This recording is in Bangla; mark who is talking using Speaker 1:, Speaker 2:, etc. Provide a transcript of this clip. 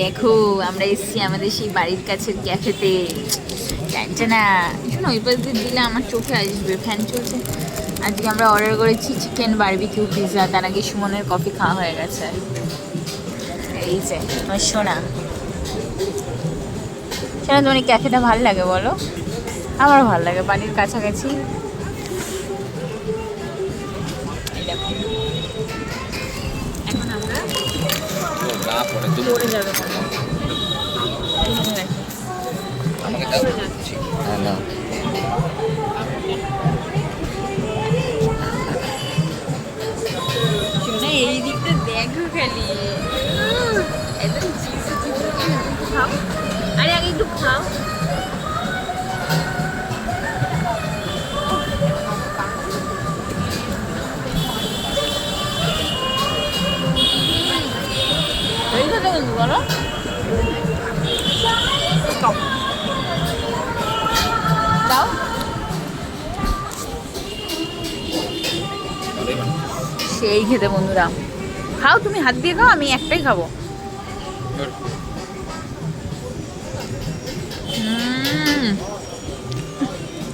Speaker 1: দেখো আমরা এসেছি আমাদের সেই বাড়ির কাছের ক্যাফেতে। জানছে না শোনো, ওই পাশ দিয়ে দিলে আমার চোখে আসবে, ফ্যান চলছে। আজকে আমরা অর্ডার করেছি চিকেন বারবিকিউ পিৎজা। তার আগে সুমনের কফি খাওয়া হয়ে গেছে। এই যে আমার সোনা সোনা, তোমার এই ক্যাফেটা ভালো লাগে বলো? আমারও ভালো লাগে, বাড়ির কাছাকাছি। এই দেখো, এখন আমরা পড়ে যাবে এই দিকটা দেখো খালি। একদম খাও, আরে আগে একটু খাও। এই কথা কিন্তু বলো, দাও। সেই খেতে বন্ধুরা, খাও তুমি, হাত দিয়ে খাও, আমি একটাই খাবো।